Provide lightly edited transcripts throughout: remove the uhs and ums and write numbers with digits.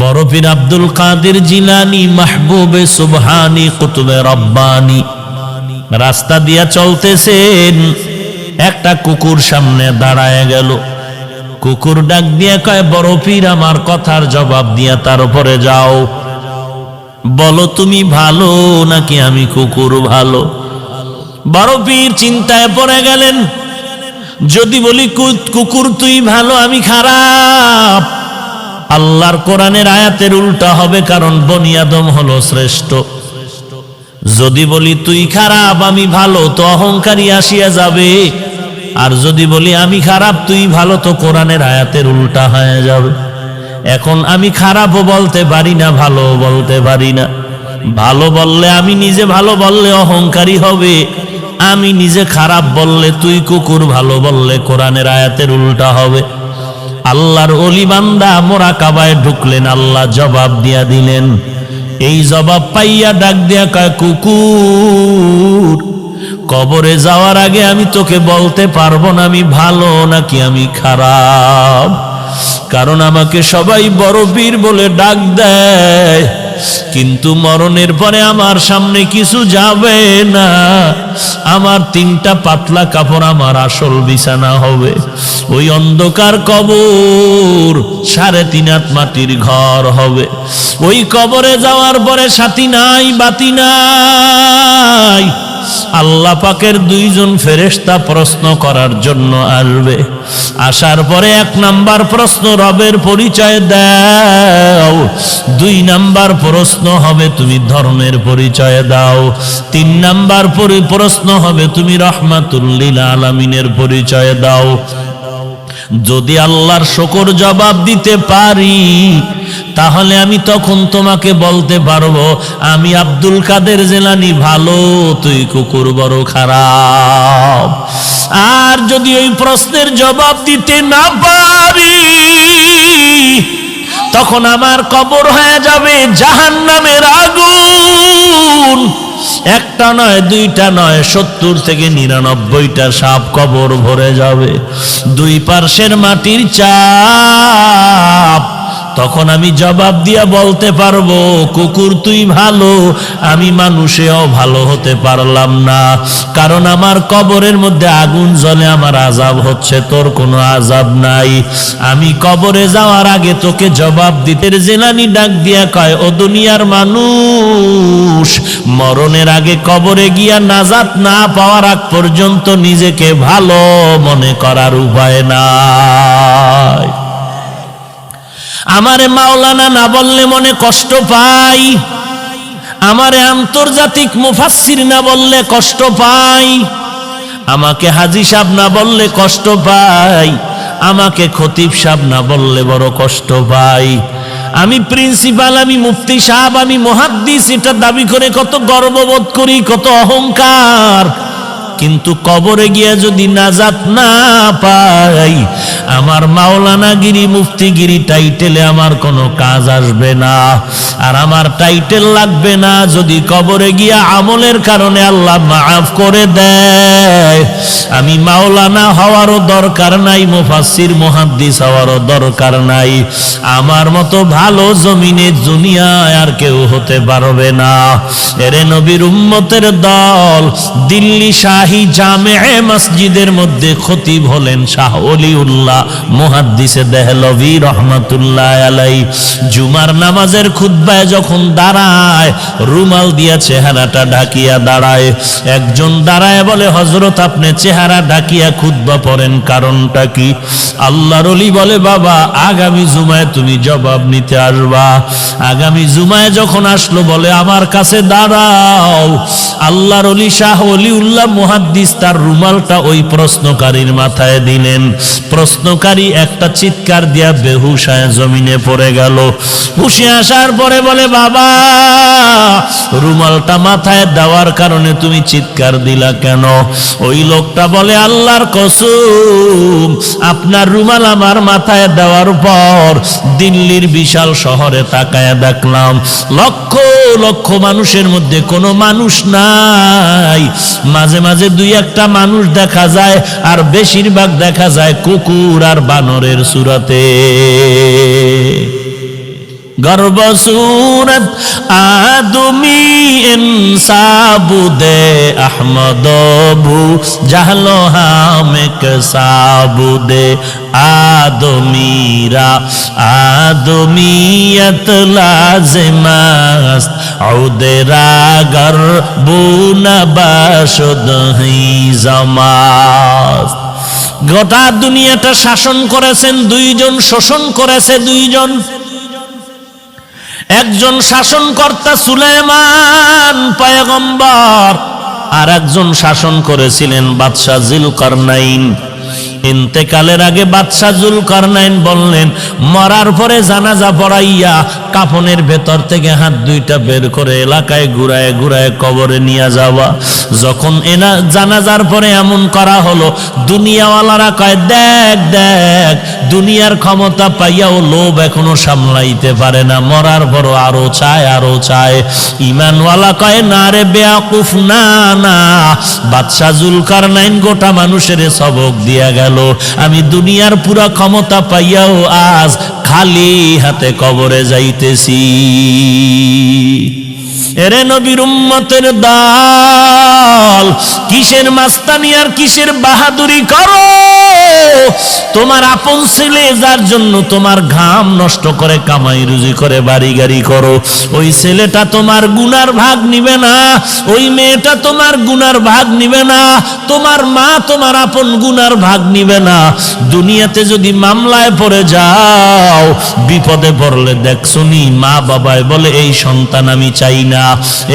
বড় পীর আব্দুল কাদের জিলানী মাহবুবে সুবহানী কুতুবে রব্বানী রাস্তা দিয়া চলতেছেন, একটা কুকুর সামনে দাঁড়ায় গেল। কুকুর ডাক দিয়ে কয়, বড় পীর আমার কথার জবাব দিয়া তার উপরে যাও, বলো তুমি ভালো নাকি আমি কুকুর ভালো? বড় পীর চিন্তায় পড়ে গেলেন, যদি বলি কুকুর তুই ভালো আমি খারাপ, আল্লাহর কোরআনের আয়াতের উল্টা হবে, কারণ বনি আদম হলো শ্রেষ্ঠ। যদি বলি তুই খারাপ আমি ভালো, তো অহংকারী আসিয়া যাবে। আর যদি বলি আমি খারাপ তুই ভালো, তো কোরআনের আয়াতের উল্টা হয়ে যাবে। এখন আমি খারাপও বলতে পারি না, ভালো বলতে পারি না। ভালো বললে আমি নিজে ভালো বললে অহংকারী হবে, আমি নিজে খারাপ বললে তুই কুকুর ভালো বললে কোরআনের আয়াতের উল্টা হবে। আল্লাহর ওলি বান্দা মোরাকাবায় ঢুকলেন, আল্লাহ জবাব দিয়া দিলেন। এই জবাব পাইয়া ডাক দিয়া কয়, কুকুর কবরে যাওয়ার আগে আমি তোকে বলতে পারবো না আমি ভালো নাকি আমি খারাপ, কারণ আমাকে সবাই বড় পীর বলে ডাক দেয়, কিন্তু মরণের পরে আমার সামনে কিছু যাবে না। আমার 3টা পাতলা কাপড় আমার আসল বিছানা হবে। ওই অন্ধকার কবর 3.5 হাত মাটির ঘর হবে। ওই কবরে যাওয়ার পরে সাথী নাই, বাতি নাই। আল্লাহ পাকের 2 জন ফেরেশতা প্রশ্ন করার জন্য আসবে। আসার পরে 1 নাম্বার প্রশ্ন, রবের পরিচয় দাও। 2 নাম্বার প্রশ্ন হবে তুমি ধর্মের পরিচয় দাও। 3 নাম্বার প্রশ্ন হবে তুমি রহমাতুল লিল আলামিনের পরিচয় দাও। যদি আল্লাহর শুকর জবাব দিতে পারি, তাহলে আমি তখন তোমাকে বলতে পারবো আমি আব্দুল কাদের জিলানী ভালো, তুই কুকুর বড় খারাপ। আর যদি ওই প্রশ্নের জবাব দিতে না পারি, তখন আমার কবর হয়ে যাবে জাহান্নামের আগুন। 1টা নয়, 2টা নয়, 70 থেকে 99টা সাপ কবর ভরে যাবে। 2 পার্শ্বের মাটির চাপ। তখন আমি জবাব দিয়া বলতে পারবো, কুকুর তুই ভালো, আমি মানুষেও ভালো হতে পারলাম না, কারণ আমার কবরের মধ্যে আগুন জ্বলে, আমার আযাব হচ্ছে, তোর কোনো আযাব নাই। আমি কবরে যাওয়ার আগে তোকে জবাব দিতে। জিলানী ডাক দিয়া কয়, ও দুনিয়ার মানুষ, মরণের আগে কবরে গিয়া নাজাত না পাওয়ার আগ পর্যন্ত নিজেকে ভালো মনে করার উপায় নাই। আমারে মাওলানা না বললে মনে কষ্ট পাই, আমারে আন্তর্জাতিক মুফাসসির না বললে কষ্ট পাই, আমাকে হাজী সাহেব না বললে কষ্ট পাই, আমাকে খতিব সাহেব না বললে বড় কষ্ট পাই। আমি প্রিন্সিপাল, আমি মুফতি সাহেব, আমি মুহাদ্দিস, এটা দাবি করে কত গর্ববোধ করি, কত অহংকার। কিন্তু কবরে গিয়া যদি নাজাত না পাই, আমার মাওলানাগিরি মুফতিগিরি টাইটেলে আমার কোনো কাজ আসবে না। আর আমার টাইটেল লাগবে না যদি কবরে গিয়া আমলের কারণে আল্লাহ মাফ করে দেয়। আমি মাওলানা হওয়ারও দরকার নাই, মুফাসসির মুহাদ্দিস হওয়ারও দরকার নাই। আমার মতো ভালো জমিনে দুনিয়ায় আর কেউ হতে পারবে না। এরে নবীর উম্মতের দল, দিল্লি শাহী জামে মসজিদের মধ্যে খতিব হলেন শাহ ওলিউল্লাহ মুহাদ্দিসে দেহলভী রহমাতুল্লাহ আলাই। জুমার নামাজের খুতবায় যখন দাঁড়ায়, রুমাল দিয়া চেহারাটা ঢাকিয়া দাঁড়ায়। একজন দাঁড়ায় বলে, হযরত আপনি চেহারা ঢাকিয়া খুতবা পড়েন, কারণটা কি? আল্লাহর ওলি বলে, বাবা আগামী জুমায় তুমি জবাব নিতে আসবা। আগামী জুমায় যখন আসলো, বলে আমার কাছে দাঁড়াও। আল্লাহর ওলি শাহ ওলিউল্লাহ মুহাদ্দিস তার রুমালটা ওই প্রশ্নকারীর মাথায় দিলেন। প্রশ্নকারী একটা চিৎকার দিয়া বেহুশ হয়ে জমিনে পড়ে গেল। হুশে আসার পরে বলে, বাবা রুমালটা মাথায় দেওয়ার কারণে তুমি চিৎকার দিলা কেন? ওই লোকটা বলে, আল্লাহর কসম, আপনার রুমাল আমার মাথায় দেওয়ার পর দিল্লির বিশাল শহরে তাকায়া দেখলাম লক্ষ লক্ষ মানুষের মধ্যে কোনো মানুষ নাই। মাঝে মাঝে 2-1টা মানুষ দেখা যায়, আর বেশিরভাগ দেখা যায় কুকুর আর বানরের সুরতে। गर्भ सूरत आदमी इंसाबुदे अहमदोबू जहलो हामिक साबुदे आदमीरा आदमीयत लाजिमस्त औदेरा गर्बूना बाशुद ही जमास्त। গোটা দুনিয়াটা শাসন করেছেন দুইজন, শোষণ করেছে দুইজন। একজন শাসনকর্তা সুলাইমান পয়গম্বর, আর একজন শাসন করেছিলেন বাদশা যুলকারনাইন। ইন্তেকালের আগে বাদশা যুলকারনাইন বললেন, মরার পরে জানাজা পড়াইয়া কাফনের ভেতর থেকে হাত দুইটা বের করে এলাকায় ঘুরায় ঘুরায় কবরে নিয়ে যাওয়া। যখন জানাজার পরে এমন করা হলো, দুনিয়াওয়ালারা কয়, দেখ দেখ, দুনিয়ার ক্ষমতা পাইয়াও লোভ এখনো সামলাইতে পারে না, মরার পর আরো চায় আরো চায়। ইমানওয়ালা কয়, না রে বেয়াকুফ, না না, বাদশা যুলকারনাইন গোটা মানুষের সবক দিয়া গেল। আমি দুনিয়ার পুরা ক্ষমতা পাইয়াও আজ খালি হাতে কবরে যাইতেছি। এরে নবীর উম্মতের দল, কিসের মাস্তানি আর কিসের বাহাদুরি করো? তোমার আপন ছেলে যার জন্য তোমার ঘাম নষ্ট করে কামাই রুজি করে বাড়ি গাড়ি করো, ওই ছেলেটা তোমার গুনার ভাগ নিবে না, ওই মেয়েটা তোমার গুনার ভাগ নিবে না, তোমার মা তোমার আপন গুনার ভাগ নিবে না। দুনিয়াতে যদি মামলায় পড়ে যাও, বিপদে পড়লে দেখছনি মা বাবায় বলে এই সন্তান আমি চাই না।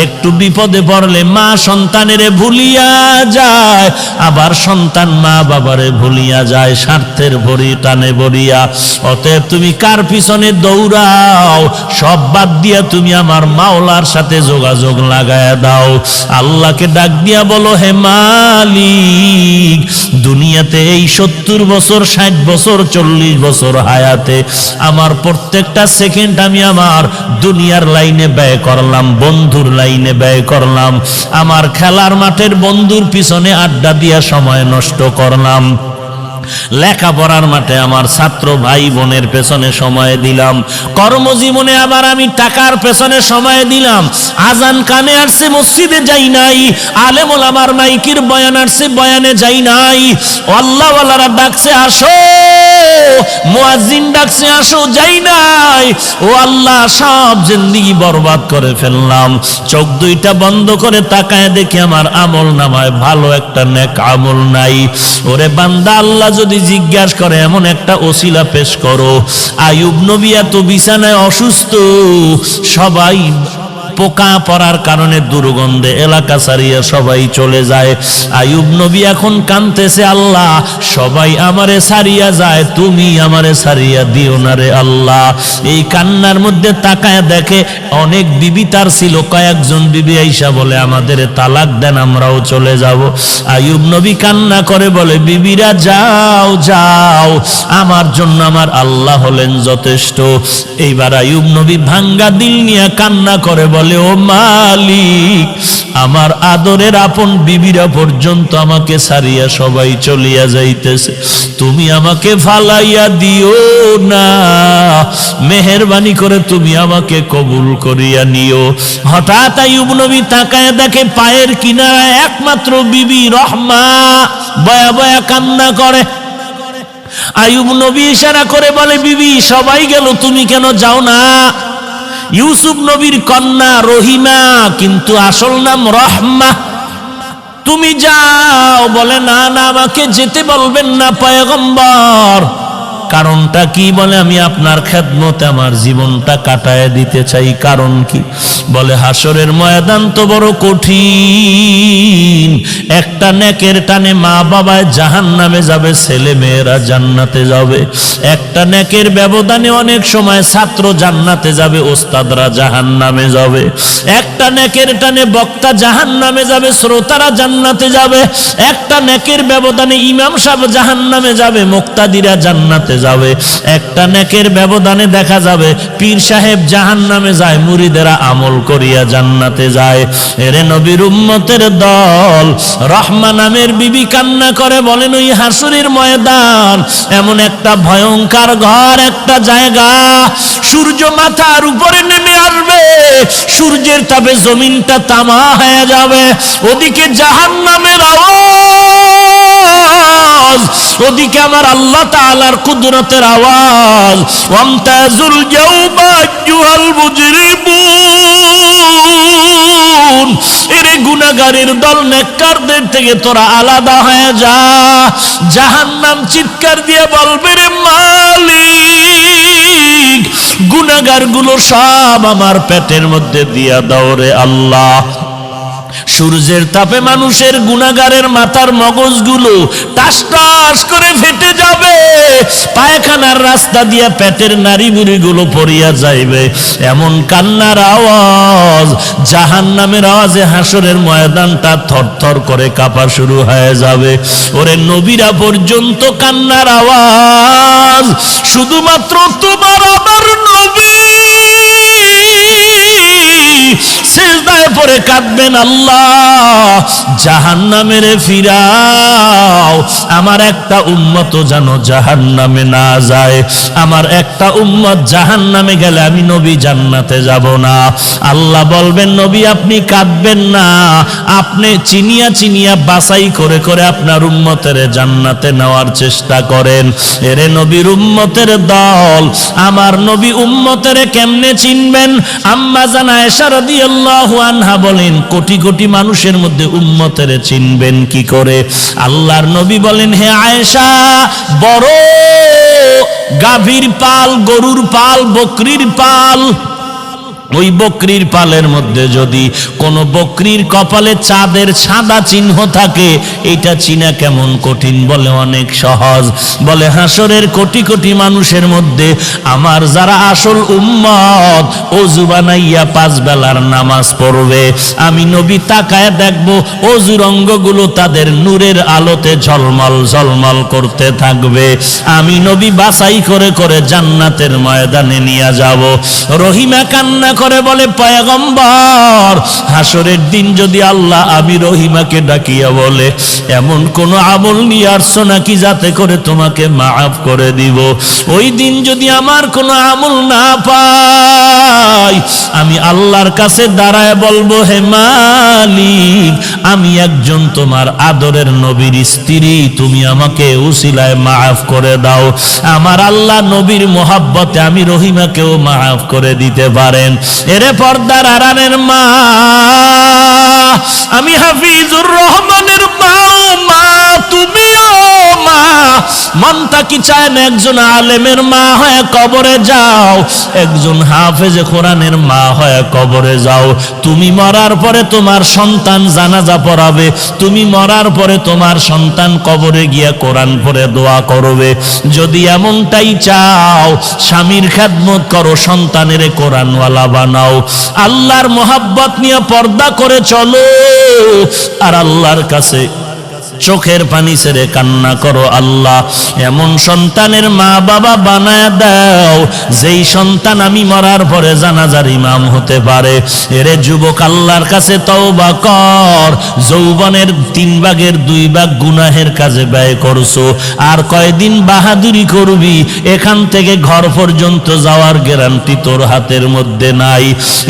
একটু বিপদে পড়লে মা সন্তানেরে ভুলিয়া যায়, আবার সন্তান মা বাবারে ভুলিয়া যায় স্বার্থের ভরি টানে ভরিয়া। অতএব তুমি কার পিছনে দৌড়াও, সব বাদ দিয়া তুমি আমার মাওলার সাথে যোগাযোগ লাগায়া দাও। আল্লাহকে ডাক দিয়া বলো, হে মালিক, দুনিয়াতে এই 70 বছর 60 বছর 40 বছর হায়াতে আমার প্রত্যেকটা সেকেন্ড আমি আমার দুনিয়ার লাইনে ব্যয় করলাম, বন্ধুর লাইনে ব্যয় করলাম, আমার খেলার মাঠের বন্ধুর পিছনে আড্ডা দিয়া সময় নষ্ট করলাম, লেখাপড়ার মাঠে আমার ছাত্র ভাই বোনের পেছনে সময় দিলাম, কর্মজীবনে আবার আমি টাকার পেছনে সময় দিলাম। আজান কানে আসছে মসজিদে যাই নাই, আলেম ওলামার মাইকির বয়ান আসছে বয়ানে যাই নাই, আল্লাহওয়ালারা ডাকছে আসো, মুয়াজ্জিন ডাকছে আসো, যাই নাই। ও আল্লাহ, সব জিন্দেগি বরবাদ করে ফেললাম। চোখ দুইটা বন্ধ করে তাকায় দেখি আমার আমল নামায় ভালো একটা নেক আমল নাই। ওরে বান্দা, আল্লাহ যদি জিজ্ঞাসা করে এমন একটা ওসিলা পেশ করো। আইয়ুব নবী এত বিছানায় অসুস্থ, সবাই পোকা পড়ার কারণে দুর্গন্ধে এলাকা ছাড়িয়া সবাই চলে যায়। আইয়ুব নবী এখন কাঁদতেছে, আল্লাহ সবাই আমারে ছাড়িয়া যায়, তুমি আমারে ছাড়িয়া দিও না রে আল্লাহ। এই কান্নার মধ্যে তাকায় দেখে অনেক বিবি তার ছিল, কয়েকজন বিবি আইসা বলে আমাদের তালাক দেন, আমরাও চলে যাব। আইয়ুব নবী কান্না করে বলে, বিবিরা যাও যাও, আমার জন্য আমার আল্লাহ হলেন যথেষ্ট। এইবার আইয়ুব নবী ভাঙ্গা দিল নিয়ে কান্না করে বলে, ও মালিক, আমার আদরের আপন বিবিরা পর্যন্ত আমাকে ছাড়িয়া সবাই চলিয়া যাইতেছে, তুমি আমাকে ফালাইয়া দিও না, মেহেরবানি করে তুমি আমাকে কবুল করিয়া নিও। হঠাৎ আইয়ুব নবী তাকায় দেখে পায়ের কিনারায় একমাত্র বিবি রহমা বয়া বয়া কান্না করে। আইয়ুব নবী ইশারা করে বলে, বিবি সবাই গেল, তুমি কেন যাও না? ইউসুফ নবীর কন্যা রহিমা, কিন্তু আসল নাম রহমা, তুমি যাও। বলে, না না, আমাকে যেতে বলবেন না পয়গম্বর। কারণটা কি? বলে, আমি আপনার খেদমতে আমার জীবনটা কাটায় দিতে চাই। কারণ কি? বলে, হাসরের ময়দান তো বড় কঠিন, একটা নেকের টানে মা বাবায় জাহান্নামে যাবে, ছেলে মেয়েরা জান্নাতে যাবে। একটা নেকের ব্যবধানে অনেক সময় ছাত্র জান্নাতে যাবে, ওস্তাদরা জাহান্নামে যাবে। একটা নেকের টানে বক্তা জাহান্নামে যাবে, শ্রোতারা জান্নাতে যাবে। একটা নেকের ব্যবধানে ইমাম সাহেব জাহান্নামে যাবে, মুক্তাদিরা জান্নাতে যাবে, একটা নেকের ব্যবধানে দেখা যাবে পীর সাহেব জাহান্নামে যায়, মুরিদেরা আমল করিয়া জান্নাতে যায়। এরে নবীর উম্মতের দল, রহমা নামের বিবি কান্না করে বলেন, ওই হাসরের ময়দান এমন একটা ভয়ঙ্কর ঘর, একটা জায়গা, সূর্য মাথার উপরে নেমে আসবে, সূর্যের তাপে জমিনটা তামা হয়ে যাবে, ওদিকে জাহান্নামের আওয়াজ, ওদিকে আমার আল্লাহ তাআলার কুদরতের আওয়াজ, ওয়ামতাজুল ইয়াউমা আইয়ুহাল মুজরিমুন, এরে গুনাহগারের দল, নেককারদের থেকে তোরা আলাদা হয়ে যা। জাহান্নাম চিৎকার দিয়ে বলবে, রে মালিক, গুনাহগার গুলো সব আমার পেটের মধ্যে দিয়া দাও রে আল্লাহ। সূর্যের তাপে মানুষের গুনাহগারের মাথার মগজগুলো টাস টাস করে ফেটে যাবে, পায়খানার রাস্তা দিয়া পেটের নাড়ি বুড়িগুলো পড়িয়া যাইবে, এমন কান্নার আওয়াজ, জাহান্নামের আওয়াজে হাসরের ময়দানটা থরথর করে কাঁপা শুরু হয়ে যাবে। ওরে নবীরা পর্যন্ত কান্নার আওয়াজ, শুধুমাত্র তোমার আমার নবী সিজদায় পড়ে কাঁদবেন, আল্লাহ জাহান্নামে ফিরাও, আমার একটা উম্মত যেন জাহান্নামে না যায়, আমার একটা উম্মত জাহান্নামে গেলে আমি নবী জান্নাতে যাব না। আল্লাহ বলবেন, নবী আপনি কাঁদবেন না, আপনি চিনিয়া চিনিয়া বাছাই করে করে আপনার উম্মতের জান্নাতে নেওয়ার চেষ্টা করেন। এরে নবীর উম্মতের দল, আমার নবী উম্মতের কেমনে চিনবেন? আম্মা জান আয়েশা রাদিয়াল্লাহু আনহা বলেন, কোটি কোটি মানুষের মধ্যে উম্মতের চিনবেন কি করে? আল্লাহর নবী বলেন, হে আয়েশা, বড় গাভীর পাল, গরুর পাল, বকরির পাল, ওই বকরির পালের মধ্যে যদি কোনো বকরির কপালে চাঁদের সাদা চিহ্ন থাকে, এটা চিনা কেমন কঠিন? বলে অনেক সহজ। বলে হাসরের কোটি কোটি মানুষের মধ্যে আমার যারা আসল উম্মত, ওযু বানাইয়া 5 বেলার নামাজ পড়বে, আমি নবী তাকায় দেখব ওযুর অঙ্গগুলো তাদের নূরের আলোতে ঝলমল ঝলমল করতে থাকবে। আমি নবী বাছাই করে করে জান্নাতের ময়দানে নিয়ে যাব। রহিমা কান্না করে বলে, পয়গম্বর, হাসরের দিন যদি আল্লাহ আমি রহিমাকে ডাকিয়া বলে, এমন কোন আমল নিয়ে আসছো নাকি যাতে করে তোমাকে মাফ করে দিব? ওই দিন যদি আমার কোনো আমল না পাই, আমি আল্লাহর কাছে দাঁড়ায় বলবো, হে মালিক, আমি একজন তোমার আদরের নবীর স্ত্রী, তুমি আমাকে উসিলায় মাফ করে দাও। আমার আল্লাহ নবীর মোহাব্বতে আমি রহিমাকেও মাফ করে দিতে পারেন। এরে পর্দার আড়ালের মা, আমি হাফিজুর রহমানের মা, মা তুমিও মা, মনটা কি চায় না একজন আলেমের মা হয়ে কবরে যাও, একজন হাফেজে কোরআনের মা হয়ে কবরে যাও। তুমি মরার পরে তোমার সন্তান জানাজা পড়াবে, তুমি মরার পরে তোমার সন্তান কবরে গিয়া কোরআন পড়ে দোয়া করবে। যদি এমনটাই চাও, স্বামীর খেদমত করো, সন্তানের কোরআনওয়ালা বানাও, আল্লাহর মোহাব্বত নিয়ে পর্দা করে চলো, আর আল্লাহর কাছে চোখের পানি ছেড়ে কান্না করো, আল্লাহ এমন সন্তানের মা বাবা বানায় দাও যেই সন্তান আমি মরার পরে জানাজার ইমাম হতে পারে। এরে যুবক, আল্লাহর কাছে তওবা কর, যৌবনের 3 ভাগের 2 ভাগ গুনাহের কাজে ব্যয় করছো, আর কয়দিন বাহাদুরি করবি? এখান থেকে ঘর পর্যন্ত যাওয়ার গ্যারান্টি তোর হাতের মধ্যে নাই।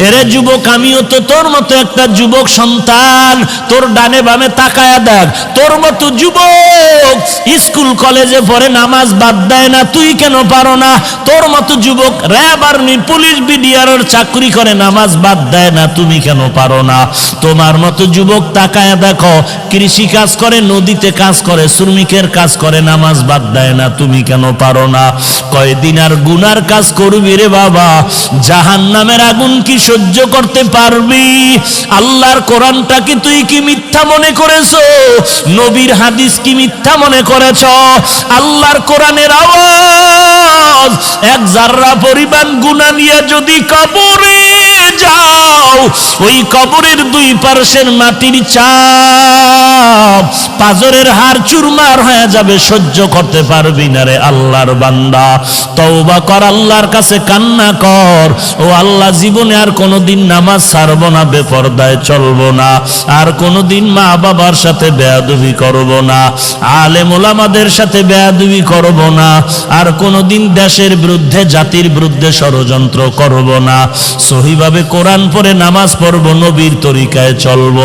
এরে যুবক, আমিও তো তোর মতো একটা যুবক সন্তান, তোর ডানে বামে তাকায়া দেখ, তোর মতো যুবক স্কুল কলেজে পড়ে নামাজ বাদ দেয় না, তুই কেন পারো না? তোর মতো যুবক র্যাব আর্মি পুলিশ বিডিআর চাকরি করে নামাজ বাদ দেয় না, তুমি কেন পারো না? তোমার মতো যুবক তাকায় দেখো, কৃষি কাজ করে, নদীতে কাজ করে, শ্রমিকের কাজ করে, নামাজ বাদ দেয় না, তুমি কেন পারো না? কয়দিন আর গুনার কাজ করবি রে বাবা? জাহান্নামের আগুন কি সহ্য করতে পারবি? আল্লাহর কোরআনটা কি তুই কি মিথ্যা মনে করেছো? নবীর হাদিস কি মিথ্যা মনে করেছ? আল্লাহর কোরআনের আওয়াজ এক জাররা পরিমাণ গুনাহ নিয়ে যদি কবরে যাও, ওই কবরের দুই পার্শ্বের মাটির চাপ পাজরের হাড় চুরমার হয়ে যাবে, সহ্য করতে পারবি না রে আল্লাহর বান্দা। তওবা কর, আল্লাহর কাছে কান্না কর, ও আল্লাহ জীবনে আর কোনোদিন নামাজ ছাড়ব না, বেপরদায় চলব না, আর কোনোদিন মা বাবার সাথে বেয়াদবি করব না, আলেম ওলামাদের সাথে বেয়াদবি করব না, আর কোনোদিন দেশের বিরুদ্ধে জাতির বিরুদ্ধে ষড়যন্ত্র করব না, সহিভাবে কোরআন পড়ে নামাজ পড়ব, নবীর তরিকায় চলব।